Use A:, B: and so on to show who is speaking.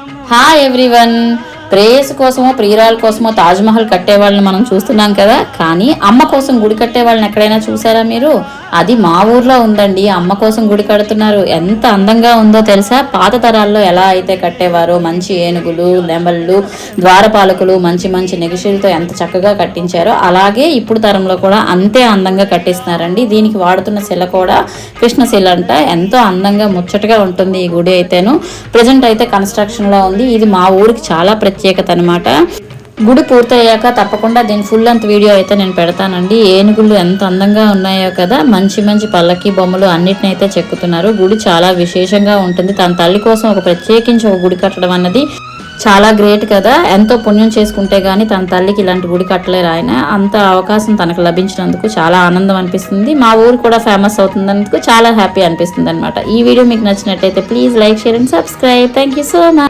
A: Hi everyone. ప్రేయస్ కోసమో ప్రియురాల కోసమో తాజ్మహల్ కట్టే వాళ్ళని మనం చూస్తున్నాం కదా, కానీ అమ్మ కోసం గుడి కట్టే వాళ్ళని ఎక్కడైనా చూసారా మీరు? అది మా ఊర్లో ఉందండి. అమ్మ కోసం గుడి కడుతున్నారు. ఎంత అందంగా ఉందో తెలుసా? పాత తరాల్లో ఎలా అయితే కట్టేవారో, మంచి ఏనుగులు, నెమళ్ళు, ద్వారపాలకులు, మంచి మంచి నెగిషీలతో ఎంత చక్కగా కట్టించారో అలాగే ఇప్పుడు తరంలో కూడా అంతే అందంగా కట్టిస్తున్నారండి. దీనికి వాడుతున్న శిల కూడా కృష్ణశిల అంట. ఎంతో అందంగా ముచ్చటగా ఉంటుంది ఈ గుడి అయితేను. ప్రజెంట్ అయితే కన్స్ట్రక్షన్ లో ఉంది. ఇది మా ఊరికి చాలా ప్రత్యేకత అనమాట. గుడి పూర్తయ్యాక తప్పకుండా దీని ఫుల్ లెంత్ వీడియో అయితే నేను పెడతానండి. ఏనుగులు ఎంత అందంగా ఉన్నాయో కదా, మంచి మంచి పల్లకి బొమ్మలు అన్నిటిని అయితే చెక్కుతున్నారు. గుడి చాలా విశేషంగా ఉంటుంది. తన తల్లి కోసం ఒక ప్రత్యేకించి ఒక గుడి కట్టడం అన్నది చాలా గ్రేట్ కదా. ఎంతో పుణ్యం చేసుకుంటే గానీ తన తల్లికి ఇలాంటి గుడి కట్టలేరు ఆయన. అంత అవకాశం తనకు లభించినందుకు చాలా ఆనందం అనిపిస్తుంది. మా ఊరు కూడా ఫేమస్ అవుతున్నందుకు చాలా హ్యాపీ అనిపిస్తుంది అనమాట. ఈ వీడియో మీకు నచ్చినట్టయితే please like, share and subscribe. Thank you so much.